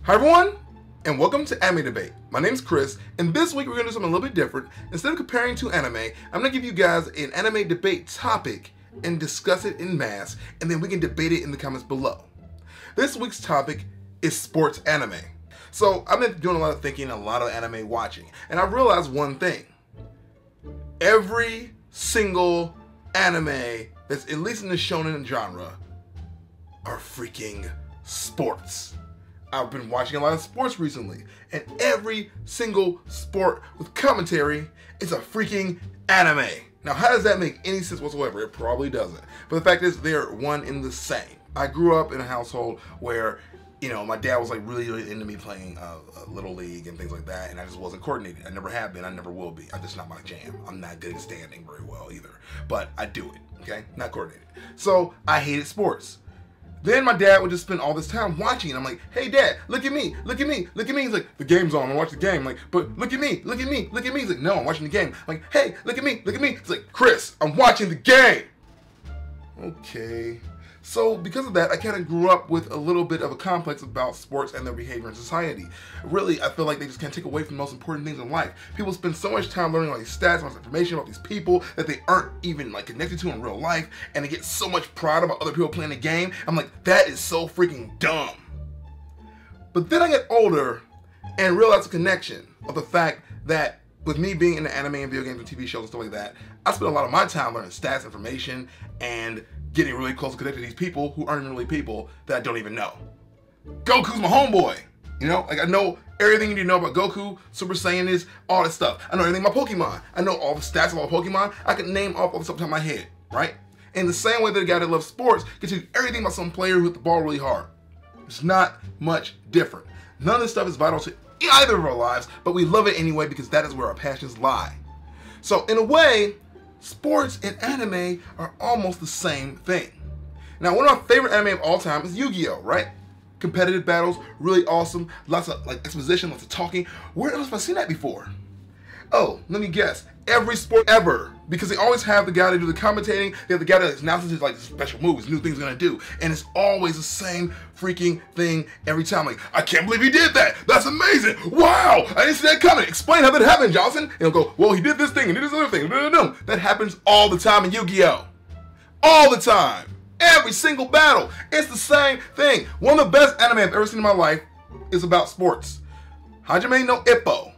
Hi everyone, and welcome to Anime Debate. My name's Chris, and this week we're going to do something a little bit different. Instead of comparing two anime, I'm going to give you guys an anime debate topic and discuss it en masse, and then we can debate it in the comments below. This week's topic is sports anime. So I've been doing a lot of thinking, a lot of anime watching, and I realized one thing. Every single anime that's at least in the shonen genre are freaking sports. I've been watching a lot of sports recently, and every single sport with commentary is a freaking anime. Now, how does that make any sense whatsoever? It probably doesn't. But the fact is, they're one and the same. I grew up in a household where, my dad was like really into me playing Little League and things like that, and I just wasn't coordinated. I never have been, I never will be. I'm just not my jam. I'm not good at standing very well either, but I do it, okay? Not coordinated. So I hated sports. Then my dad would just spend all this time watching, and I'm like, hey dad, look at me, look at me, look at me. He's like, the game's on, I'm watching the game. I'm like, but look at me, look at me, look at me. He's like, no, I'm watching the game. I'm like, hey, look at me, look at me. He's like, Chris, I'm watching the game. Okay. So because of that, I kind of grew up with a little bit of a complex about sports and their behavior in society. Really, I feel like they just can't take away from the most important things in life. People spend so much time learning all these stats, all this information about these people that they aren't even connected to in real life, and they get so much pride about other people playing the game. I'm like, that is so freaking dumb. But then I get older and realize the connection of the fact that with me being into anime and video games and TV shows and stuff like that, I spend a lot of my time learning stats, information, and getting really close and connected to these people who aren't even really people that I don't even know. Goku's my homeboy. I know everything you need to know about Goku, Super Saiyan is, all that stuff. I know everything about Pokemon. I know all the stats of all Pokemon. I can name off the top of my head, right? In the same way that a guy that loves sports can tell you everything about some player who hit the ball really hard. It's not much different. None of this stuff is vital to either of our lives, but we love it anyway because that is where our passions lie. So in a way, sports and anime are almost the same thing. Now, one of my favorite anime of all time is Yu-Gi-Oh, right? Competitive battles, really awesome, lots of exposition, lots of talking. Where else have I seen that before? Oh, let me guess. Every sport ever. Because they always have the guy to do the commentating, they have the guy that announces his special moves, new things he's gonna do. And it's always the same freaking thing every time. Like, I can't believe he did that. That's amazing. Wow, I didn't see that coming. Explain how that happened, Johnson. And he'll go, well, he did this thing and did this other thing. That happens all the time in Yu-Gi-Oh. All the time. Every single battle. It's the same thing. One of the best anime I've ever seen in my life is about sports. Hajime no Ippo.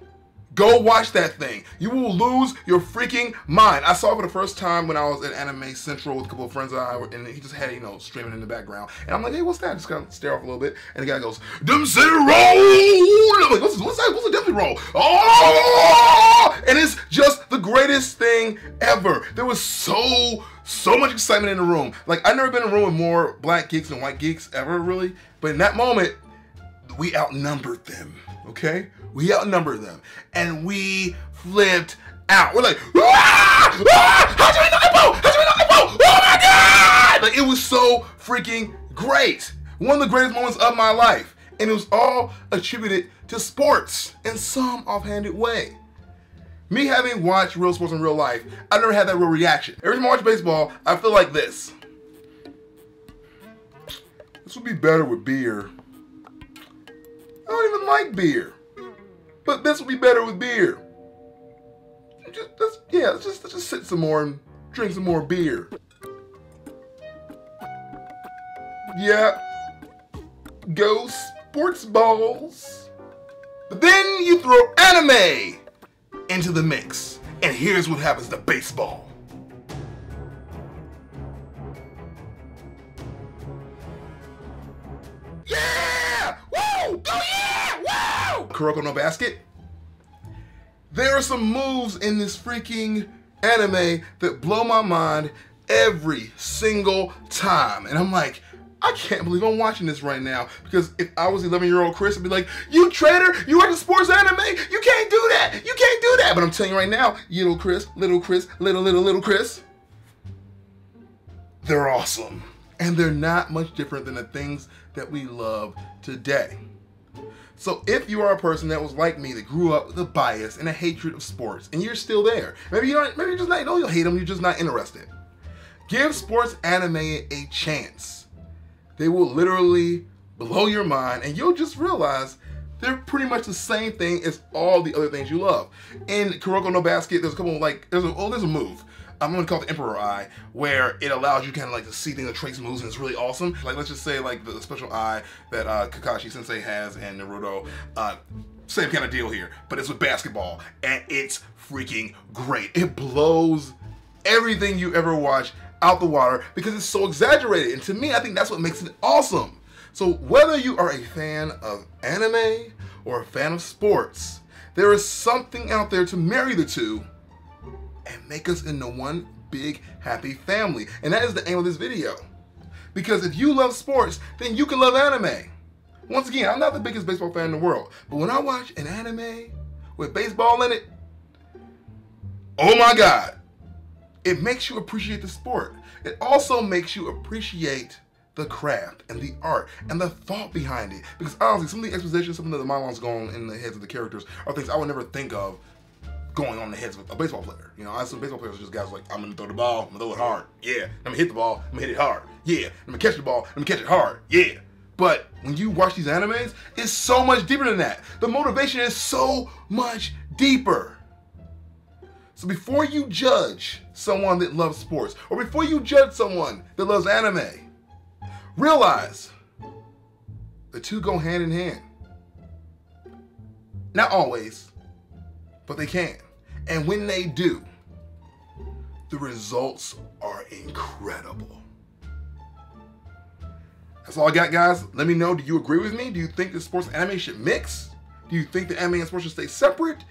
Go watch that thing. You will lose your freaking mind. I saw it for the first time when I was at Anime Central with a couple of friends and he just had it, streaming in the background. And I'm like, hey, what's that? Just kind of stare off a little bit. And the guy goes, Dempsey roll! I'm like, what's that? What's a Dempsey roll? Oh! And it's just the greatest thing ever. There was so much excitement in the room. I've never been in a room with more black geeks than white geeks ever, really. But in that moment, we outnumbered them, okay? We outnumbered them, and we flipped out. We're like, ah! Ah! Hajime no Ippo! Hajime no Ippo! Oh my God! It was so freaking great. One of the greatest moments of my life, and it was all attributed to sports in some offhanded way. Me having watched real sports in real life, I never had that real reaction. Every time I watch baseball, I feel like this. This would be better with beer. I don't even like beer. But this would be better with beer. Let's just sit some more and drink some more beer. Yeah. Go sports balls. But then you throw anime into the mix. And here's what happens to baseball. Yeah! Woo! Oh yeah! Woo! Kuroko no basket. There are some moves in this freaking anime that blow my mind every single time. And I'm like, I can't believe I'm watching this right now. Because if I was 11-year-old Chris, I'd be like, you traitor, you watch sports anime? You can't do that. You can't do that. But I'm telling you right now, little Chris, little Chris, they're awesome. And they're not much different than the things that we love today. So if you are a person that was like me, that grew up with a bias and a hatred of sports, and you're still there, maybe you're just not, you'll hate them, you're just not interested. Give sports anime a chance. They will literally blow your mind, and you'll just realize they're pretty much the same thing as all the other things you love. In Kuroko no Basket, there's a couple of there's a move. I'm gonna call it the Emperor Eye, where it allows you kind of like to see things and trace moves, and it's really awesome. Like, let's just say like the special eye that Kakashi Sensei has in Naruto, same kind of deal here, but it's with basketball, and it's freaking great. It blows everything you ever watch out the water because it's so exaggerated, and to me, I think that's what makes it awesome. So whether you are a fan of anime or a fan of sports, there is something out there to marry the two and make us into one big happy family. And that is the aim of this video. Because if you love sports, then you can love anime. Once again, I'm not the biggest baseball fan in the world, but when I watch an anime with baseball in it, oh my God, it makes you appreciate the sport. It also makes you appreciate the craft and the art and the thought behind it. Because honestly, some of the exposition, some of the monologues going on in the heads of the characters are things I would never think of going on in the heads of a baseball player. You know, I some baseball players are just guys like, I'm gonna throw the ball, I'm gonna throw it hard. Yeah. I'm gonna hit the ball, I'm gonna hit it hard. Yeah. I'm gonna catch the ball, I'm gonna catch it hard. Yeah. But when you watch these animes, it's so much deeper than that. The motivation is so much deeper. So before you judge someone that loves sports, or before you judge someone that loves anime, realize the two go hand in hand. Not always, but they can. And when they do, the results are incredible. That's all I got, guys. Let me know, do you agree with me? Do you think that sports and anime should mix? Do you think that anime and sports should stay separate?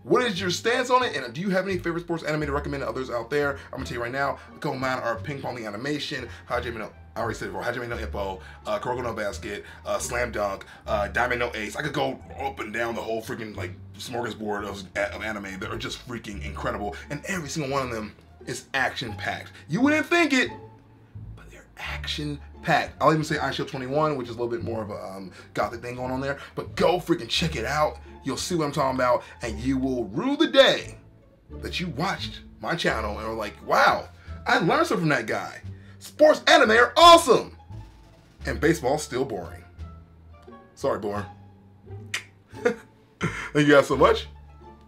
What is your stance on it? And do you have any favorite sports anime to recommend to others out there? I'm gonna tell you right now, a couple of mine are Ping Pong the Animation, Hajime no, I already said it before, Hajime no Ippo, Kuroko no Basket, Slam Dunk, Diamond no Ace. I could go up and down the whole freaking like smorgasbord of anime that are just freaking incredible. And every single one of them is action-packed. You wouldn't think it, but they're action-packed. I'll even say iShield 21, which is a little bit more of a gothic thing going on there. But go freaking check it out. You'll see what I'm talking about, and you will rue the day that you watched my channel and were like, wow, I learned something from that guy. Sports anime are awesome, and baseball's still boring. Sorry, boring. Thank you guys so much,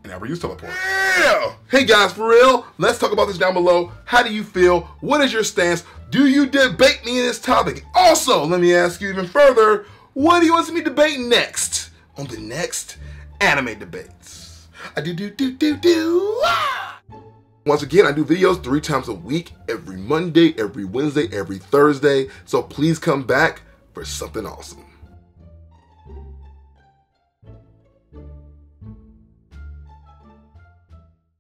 and now we use teleport. Yeah! Hey guys, for real, let's talk about this down below. How do you feel? What is your stance? Do you debate me in this topic? Also, let me ask you even further, what do you want to see me debate next on the next anime debates? Once again, I do videos 3 times a week, every Monday, every Wednesday, every Thursday. So please come back for something awesome.